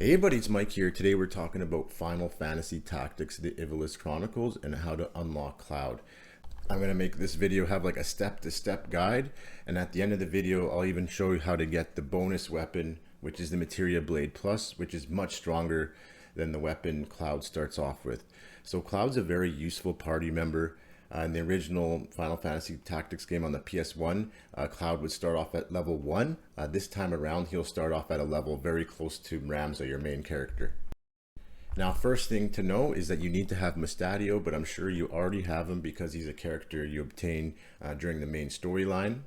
Hey buddy, it's Mike here. Today we're talking about Final Fantasy Tactics, the Ivalice Chronicles, and how to unlock Cloud. I'm going to make this video have like a step-to-step guide, and at the end of the video I'll even show you how to get the bonus weapon, which is the Materia Blade Plus, which is much stronger than the weapon Cloud starts off with. So Cloud's a very useful party member. In the original Final Fantasy Tactics game on the PS1, Cloud would start off at level 1. This time around, he'll start off at a level very close to Ramza, your main character. Now, first thing to know is that you need to have Mustadio, but I'm sure you already have him because he's a character you obtain during the main storyline.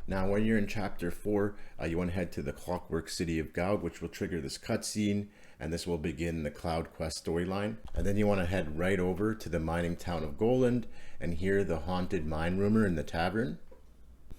Now, when you're in Chapter 4, you want to head to the Clockwork City of Gaug, which will trigger this cutscene, and this will begin the Cloud Quest storyline. And then you want to head right over to the mining town of Goland and hear the haunted mine rumor in the tavern.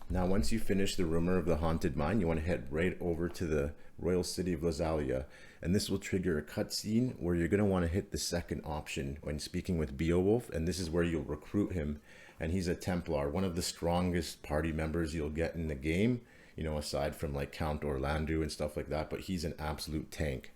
Now, once you finish the rumor of the haunted mine, you want to head right over to the royal city of Lazalia, and this will trigger a cutscene where you're going to want to hit the second option when speaking with Beowulf, and this is where you'll recruit him. And he's a Templar, one of the strongest party members you'll get in the game, you know, aside from like Count Orlandu and stuff like that, but he's an absolute tank.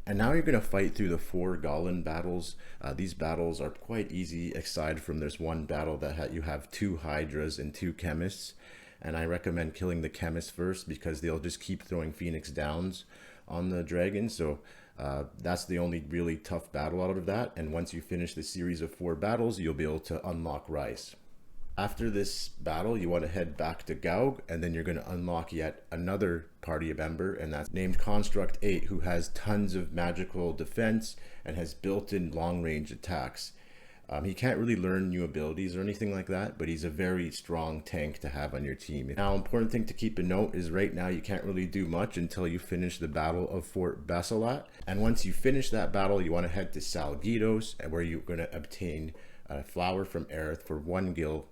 And now you're going to fight through the 4 Goblin battles. These battles are quite easy, aside from there's one battle that you have 2 Hydras and 2 Chemists. And I recommend killing the Chemists first because they'll just keep throwing Phoenix Downs on the dragon. So that's the only really tough battle out of that. And once you finish the series of 4 battles, you'll be able to unlock Rice. After this battle, you want to head back to Gaug, and then you're going to unlock yet another party member, and that's named Construct 8, who has tons of magical defense and has built-in long-range attacks. He can't really learn new abilities or anything like that, but he's a very strong tank to have on your team. Now, important thing to keep in note is right now you can't really do much until you finish the Battle of Fort Basilat. And once you finish that battle, you want to head to Salgidos, where you're going to obtain a flower from Aerith for 1 gil.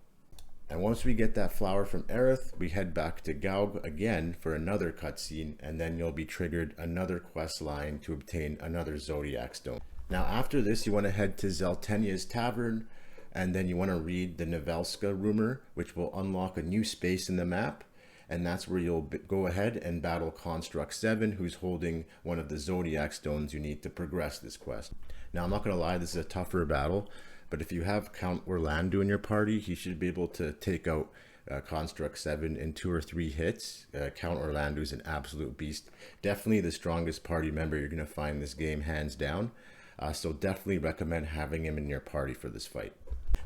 And once we get that flower from Aerith, we head back to Gaug again for another cutscene, and then you'll be triggered another quest line to obtain another Zodiac Stone. Now after this, you want to head to Zeltenia's Tavern, and then you want to read the Nevelska rumor, which will unlock a new space in the map, and that's where you'll go ahead and battle Construct 7, who's holding one of the Zodiac Stones you need to progress this quest. Now I'm not going to lie, this is a tougher battle, but if you have Count Orlandu in your party, he should be able to take out Construct 7 in 2 or 3 hits. Count Orlandu is an absolute beast. Definitely the strongest party member you're going to find in this game, hands down. So definitely recommend having him in your party for this fight.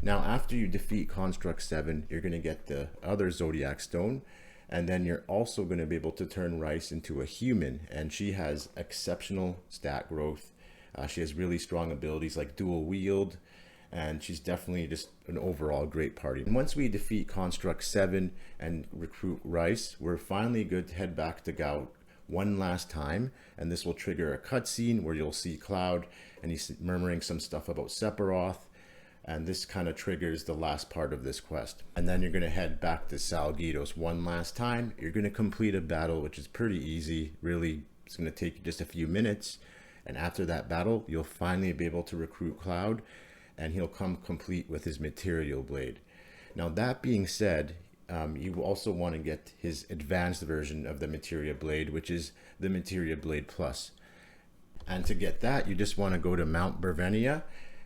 Now, after you defeat Construct 7, you're going to get the other Zodiac Stone. And then you're also going to be able to turn Rice into a human. And she has exceptional stat growth. She has really strong abilities like dual wield. And she's definitely just an overall great party. And once we defeat Construct 7 and recruit Rice, we're finally good to head back to Gaug one last time, and this will trigger a cutscene where you'll see Cloud, and he's murmuring some stuff about Sephiroth, and this kind of triggers the last part of this quest. And then you're going to head back to Salgidos one last time. You're going to complete a battle, which is pretty easy. Really, it's going to take you just a few minutes, and after that battle, you'll finally be able to recruit Cloud, and he'll come complete with his Materia Blade. Now that being said, you also want to get his advanced version of the Materia Blade, which is the Materia Blade Plus. And to get that, you just want to go to Mount Bervenia,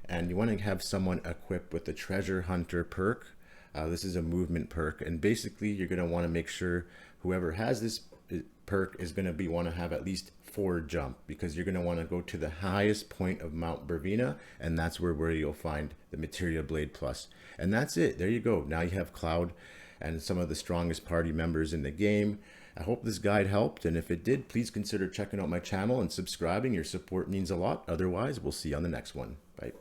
and you want to have someone equipped with the Treasure Hunter perk. This is a movement perk, and basically you're going to want to make sure whoever has this perk is going to want to have at least 4 jump, because you're going to want to go to the highest point of Mount Bervenia, and that's where you'll find the Materia Blade Plus. And that's it. There you go. Now you have Cloud and some of the strongest party members in the game. I hope this guide helped, and if it did, please consider checking out my channel and subscribing. Your support means a lot. Otherwise, we'll see you on the next one. Bye.